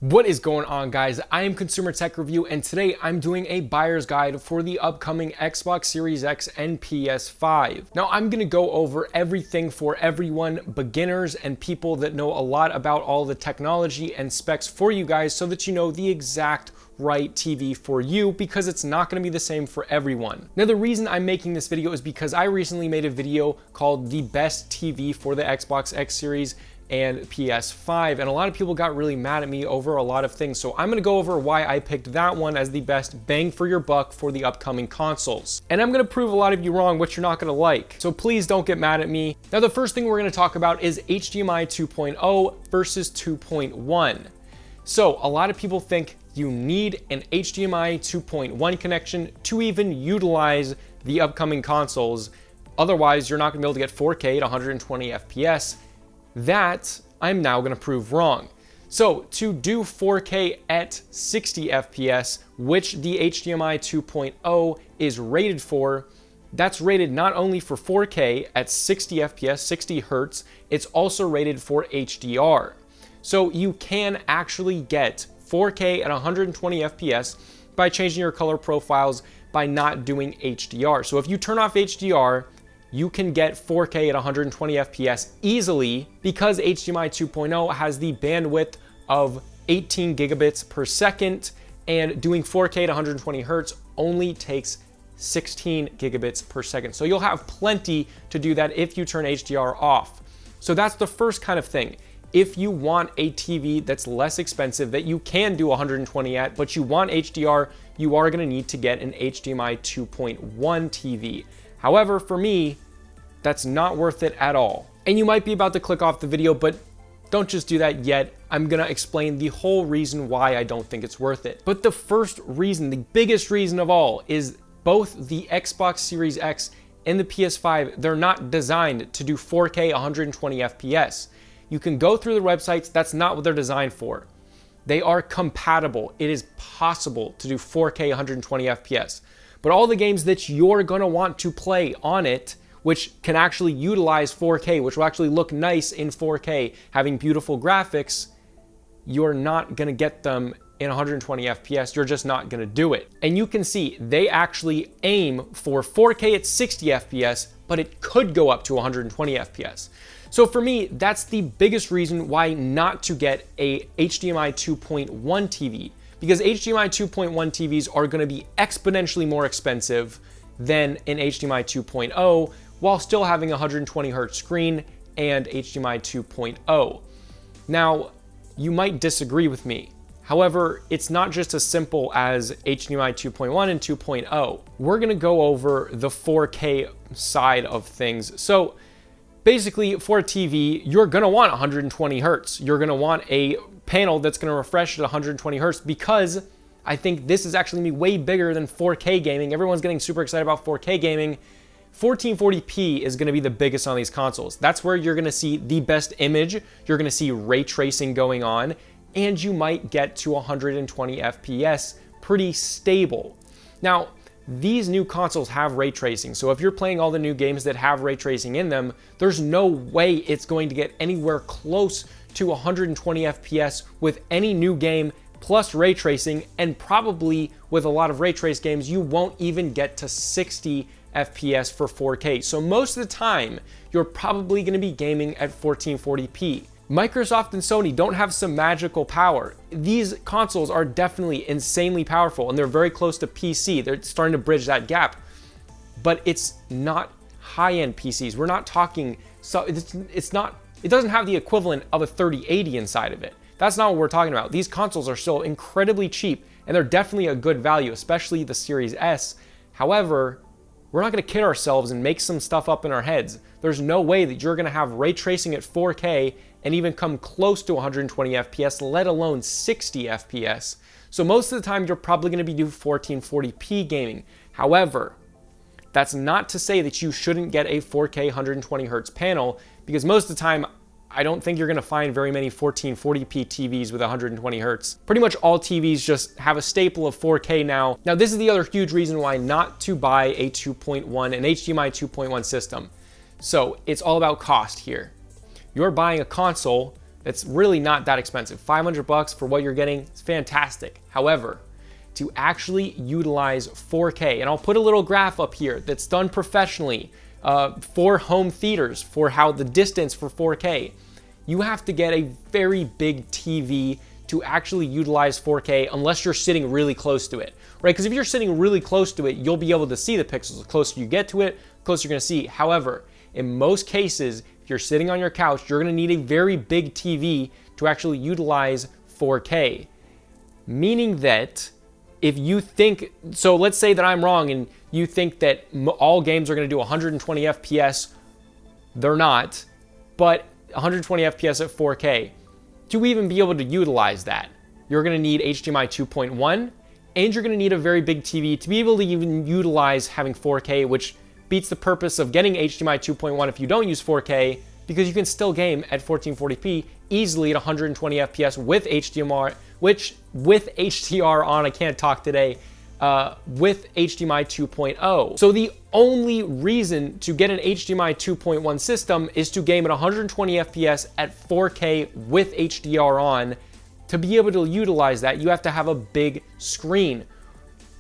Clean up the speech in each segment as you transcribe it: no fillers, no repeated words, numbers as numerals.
What is going on, guys? I am Consumer Tech Review, and today I'm doing a buyer's guide for the upcoming Xbox Series X and PS5. Now, I'm gonna go over everything for everyone, beginners and people that know a lot about all the technology and specs for you guys so that you know the exact right TV for you, because it's not going to be the same for everyone. Now, the reason I'm making this video is because I recently made a video called the best TV for the Xbox X Series and PS5, and a lot of people got really mad at me over a lot of things. So I'm gonna go over why I picked that one as the best bang for your buck for the upcoming consoles. And I'm gonna prove a lot of you wrong, which you're not gonna like. So please don't get mad at me. Now, the first thing we're gonna talk about is HDMI 2.0 versus 2.1. So a lot of people think you need an HDMI 2.1 connection to even utilize the upcoming consoles. Otherwise, you're not gonna be able to get 4K at 120 FPS. That I'm now going to prove wrong. So to do 4K at 60 FPS, which the HDMI 2.0 is rated for, that's rated not only for 4K at 60 FPS, 60 Hertz, it's also rated for HDR. So you can actually get 4K at 120 FPS by changing your color profiles by not doing HDR. So if you turn off HDR, you can get 4K at 120 FPS easily because HDMI 2.0 has the bandwidth of 18 gigabits per second, and doing 4K at 120 Hertz only takes 16 gigabits per second. So you'll have plenty to do that if you turn HDR off. So that's the first kind of thing. If you want a TV that's less expensive that you can do 120 at, but you want HDR, you are gonna need to get an HDMI 2.1 TV. However, for me, that's not worth it at all. And you might be about to click off the video, but don't just do that yet. I'm gonna explain the whole reason why I don't think it's worth it. But the first reason, the biggest reason of all, is both the Xbox Series X and the PS5, they're not designed to do 4K 120 FPS. You can go through the websites, that's not what they're designed for. They are compatible. It is possible to do 4K 120 FPS. But all the games that you're gonna want to play on it, which can actually utilize 4K, which will actually look nice in 4K, having beautiful graphics, you're not gonna get them in 120 FPS. You're just not gonna do it. And you can see they actually aim for 4K at 60 FPS, but it could go up to 120 FPS. So for me, that's the biggest reason why not to get a HDMI 2.1 TV. Because HDMI 2.1 TVs are going to be exponentially more expensive than an HDMI 2.0 while still having a 120 Hz screen and HDMI 2.0. Now, you might disagree with me. However, it's not just as simple as HDMI 2.1 and 2.0. We're going to go over the 4K side of things. So basically, for a TV, you're going to want 120 Hertz. You're going to want a panel that's going to refresh at 120 Hertz, because I think this is actually going to be way bigger than 4K gaming. Everyone's getting super excited about 4K gaming. 1440p is going to be the biggest on these consoles. That's where you're going to see the best image. You're going to see ray tracing going on, and you might get to 120 FPS pretty stable. Now, these new consoles have ray tracing, so if you're playing all the new games that have ray tracing in them, there's no way it's going to get anywhere close to 120 FPS with any new game plus ray tracing, and probably with a lot of ray trace games, you won't even get to 60 FPS for 4K. So most of the time, you're probably going to be gaming at 1440p. Microsoft and Sony don't have some magical power. These consoles are definitely insanely powerful, and they're very close to PC. They're starting to bridge that gap, but it's not high-end PCs. We're not talking, so it doesn't have the equivalent of a 3080 inside of it. That's not what we're talking about. These consoles are still incredibly cheap, and they're definitely a good value, especially the Series S. However, we're not going to kid ourselves and make some stuff up in our heads. There's no way that you're going to have ray tracing at 4K and even come close to 120 FPS, let alone 60 FPS. So most of the time, you're probably going to be doing 1440p gaming. However, that's not to say that you shouldn't get a 4K 120 Hz panel, because most of the time, I don't think you're going to find very many 1440p TVs with 120 Hz. Pretty much all TVs just have a staple of 4K now. Now, this is the other huge reason why not to buy a 2.1, an HDMI 2.1 system. So it's all about cost here. You're buying a console It's really not that expensive. 500 bucks for what you're getting is fantastic. However, to actually utilize 4K, and I'll put a little graph up here that's done professionally for home theaters for how the distance for 4K, you have to get a very big TV to actually utilize 4K unless you're sitting really close to it, right? Because if you're sitting really close to it, you'll be able to see the pixels. The closer you get to it, the closer you're gonna see. However, in most cases, if you're sitting on your couch, you're gonna need a very big TV to actually utilize 4K. Meaning that if you think, so let's say that I'm wrong and you think that all games are gonna do 120 FPS, they're not, but 120 FPS at 4K. To even be able to utilize that, you're gonna need HDMI 2.1, and you're gonna need a very big TV to be able to even utilize having 4K, which beats the purpose of getting HDMI 2.1 if you don't use 4K, because you can still game at 1440p easily at 120 FPS with HDMI, which with HDR on, I can't talk today, with HDMI 2.0. So the only reason to get an HDMI 2.1 system is to game at 120 FPS at 4K with HDR on. To be able to utilize that, you have to have a big screen.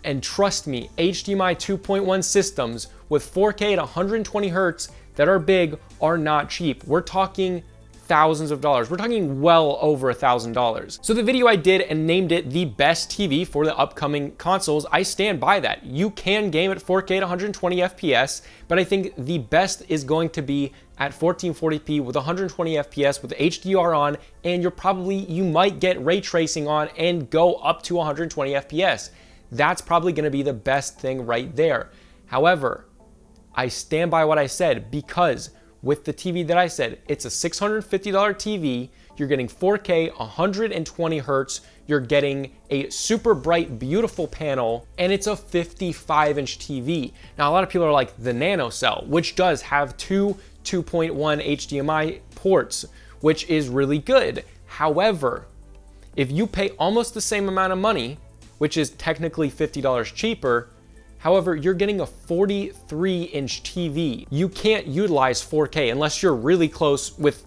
And trust me, HDMI 2.1 systems with 4K at 120 hertz that are big are not cheap. We're talking thousands of dollars. We're talking well over $1,000. So the video I did and named it the best TV for the upcoming consoles, I stand by that. You can game at 4K at 120 FPS, but I think the best is going to be at 1440p with 120 FPS with HDR on, and you might get ray tracing on and go up to 120 FPS. That's probably gonna be the best thing right there. However, I stand by what I said, because with the TV that I said, it's a $650 TV, you're getting 4K, 120 hertz, you're getting a super bright, beautiful panel, and it's a 55-inch TV. Now, a lot of people are like, the NanoCell, which does have two 2.1 HDMI ports, which is really good. However, if you pay almost the same amount of money, which is technically $50 cheaper, however, you're getting a 43-inch TV. You can't utilize 4K unless you're really close with,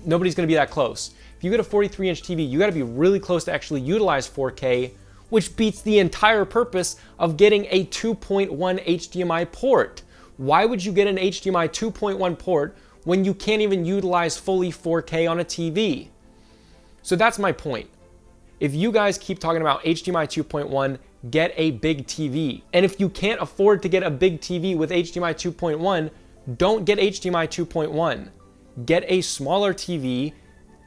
nobody's gonna be that close. If you get a 43-inch TV, you gotta be really close to actually utilize 4K, which beats the entire purpose of getting a 2.1 HDMI port. Why would you get an HDMI 2.1 port when you can't even utilize fully 4K on a TV? So that's my point. If you guys keep talking about HDMI 2.1, get a big TV. And if you can't afford to get a big TV with HDMI 2.1, don't get HDMI 2.1. Get a smaller TV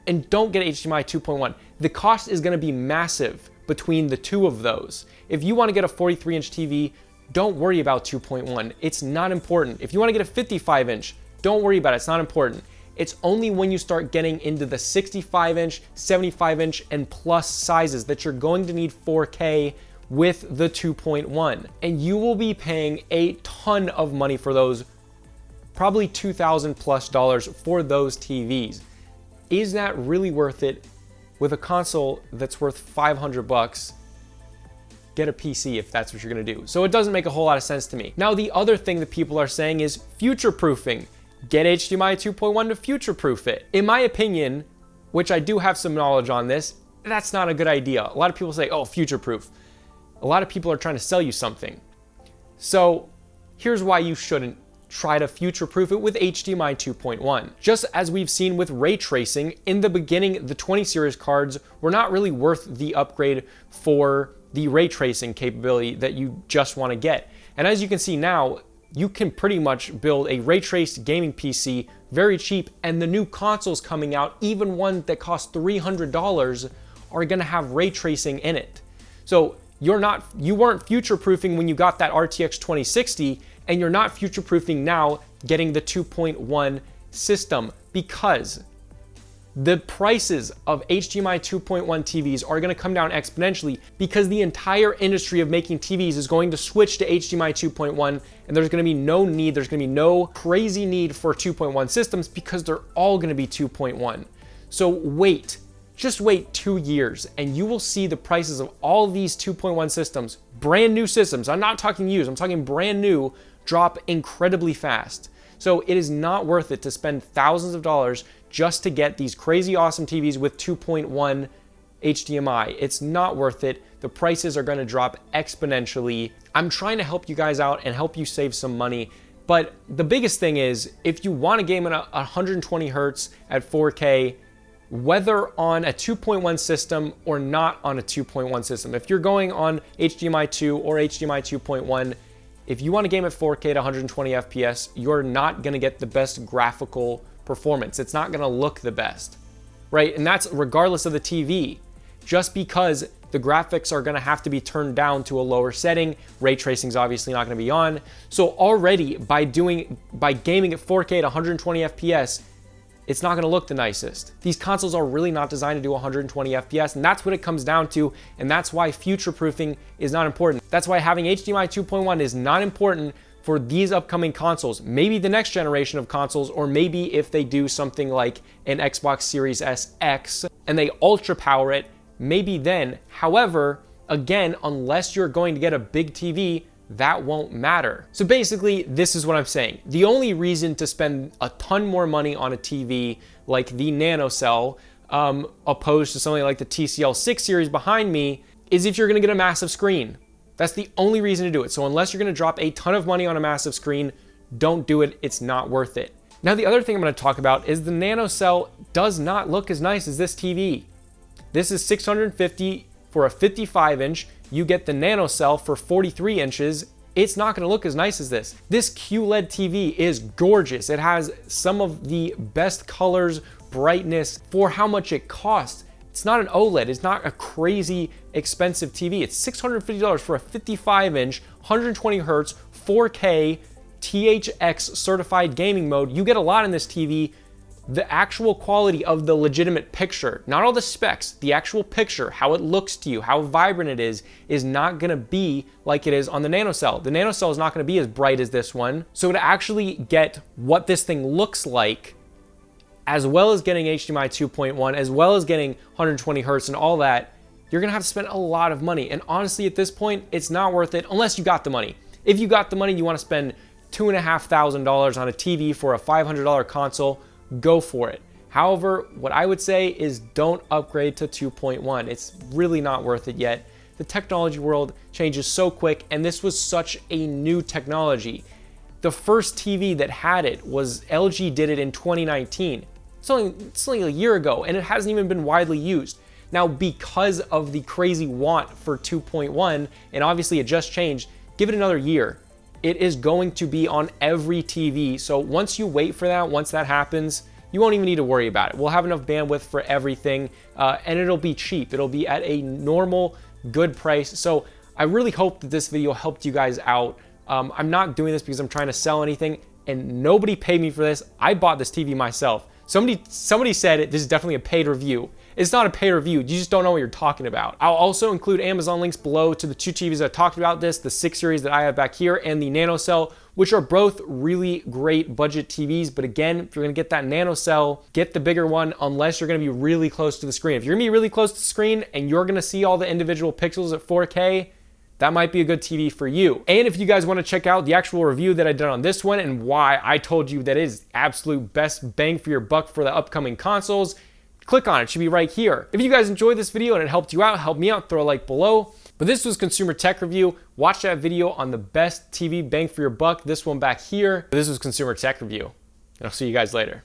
and don't get HDMI 2.1. The cost is gonna be massive between the two of those. If you wanna get a 43-inch TV, don't worry about 2.1. It's not important. If you wanna get a 55-inch, don't worry about it, it's not important. It's only when you start getting into the 65-inch, 75-inch, and plus sizes that you're going to need 4K with the 2.1. And you will be paying a ton of money for those, probably $2,000+ for those TVs. Is that really worth it with a console that's worth 500 bucks? Get a PC if that's what you're gonna do. So it doesn't make a whole lot of sense to me. Now, the other thing that people are saying is future-proofing. Get HDMI 2.1 to future-proof it. In my opinion, which I do have some knowledge on this, that's not a good idea. A lot of people say, oh, future-proof. A lot of people are trying to sell you something. So here's why you shouldn't try to future-proof it with HDMI 2.1. Just as we've seen with ray tracing, in the beginning, the 20 series cards were not really worth the upgrade for the ray tracing capability that you just want to get. And as you can see now, you can pretty much build a ray traced gaming PC very cheap, and the new consoles coming out, even one that costs $300, are gonna have ray tracing in it. So you weren't future-proofing when you got that RTX 2060, and you're not future-proofing now getting the 2.1 system, because the prices of HDMI 2.1 TVs are going to come down exponentially, because the entire industry of making TVs is going to switch to HDMI 2.1, and there's going to be no crazy need for 2.1 systems, because they're all going to be 2.1. So just wait 2 years and you will see the prices of all these 2.1 systems, brand new systems, I'm not talking used, I'm talking brand new, drop incredibly fast. So it is not worth it to spend thousands of dollars just to get these crazy awesome TVs with 2.1 HDMI. It's not worth it. The prices are going to drop exponentially. I'm trying to help you guys out and help you save some money. But the biggest thing is, if you want to game at 120 hertz at 4K, whether on a 2.1 system or not on a 2.1 system, if you're going on HDMI 2 or HDMI 2.1, if you want to game at 4K at 120 FPS, you're not going to get the best graphical performance. It's not going to look the best, right? And that's regardless of the TV. Just because the graphics are going to have to be turned down to a lower setting, ray tracing is obviously not going to be on. So already by gaming at 4K at 120 FPS, it's not going to look the nicest. These consoles are really not designed to do 120 FPS, and that's what it comes down to, and that's why future-proofing is not important. That's why having HDMI 2.1 is not important for these upcoming consoles. Maybe the next generation of consoles, or maybe if they do something like an Xbox Series S X and they ultra power it, maybe then. However, again, unless you're going to get a big TV, that won't matter. So basically, this is what I'm saying. The only reason to spend a ton more money on a TV like the NanoCell, opposed to something like the TCL 6 series behind me, is if you're gonna get a massive screen. That's the only reason to do it. So unless you're gonna drop a ton of money on a massive screen, don't do it. It's not worth it. Now, the other thing I'm gonna talk about is the NanoCell does not look as nice as this TV. This is $650 for a 55-inch. You get the NanoCell for 43 inches. It's not gonna look as nice as this. This QLED TV is gorgeous. It has some of the best colors, brightness for how much it costs. It's not an OLED. It's not a crazy expensive TV. It's $650 for a 55-inch, 120 hertz, 4K, THX certified gaming mode. You get a lot in this TV. The actual quality of the legitimate picture, not all the specs, the actual picture, how it looks to you, how vibrant it is not gonna be like it is on the NanoCell. The NanoCell is not gonna be as bright as this one. So to actually get what this thing looks like, as well as getting HDMI 2.1, as well as getting 120 hertz and all that, you're gonna have to spend a lot of money. And honestly, at this point, it's not worth it unless you got the money. If you got the money, you wanna spend $2,500 on a TV for a $500 console, go for it. However, what I would say is don't upgrade to 2.1. It's really not worth it yet. The technology world changes so quick, and this was such a new technology. The first TV that had it was LG did it in 2019. It's only a year ago, and it hasn't even been widely used. Now, because of the crazy want for 2.1, and obviously it just changed, give it another year. It is going to be on every TV. So once you wait for that, once that happens, you won't even need to worry about it. We'll have enough bandwidth for everything, and it'll be cheap. It'll be at a normal, good price. So I really hope that this video helped you guys out. I'm not doing this because I'm trying to sell anything, and nobody paid me for this. I bought this TV myself. Somebody said this is definitely a paid review. It's not a paid review. You just don't know what you're talking about. I'll also include Amazon links below to the two TVs I talked about the 6 series that I have back here and the NanoCell, which are both really great budget TVs. But again, if you're gonna get that NanoCell, get the bigger one unless you're gonna be really close to the screen. If you're gonna be really close to the screen and you're gonna see all the individual pixels at 4K, that might be a good TV for you. And if you guys want to check out the actual review that I did on this one and why I told you that it is absolute best bang for your buck for the upcoming consoles, click on it. It should be right here. If you guys enjoyed this video and it helped you out, help me out, throw a like below. But this was Consumer Tech Review. Watch that video on the best TV bang for your buck. This one back here. This was Consumer Tech Review. And I'll see you guys later.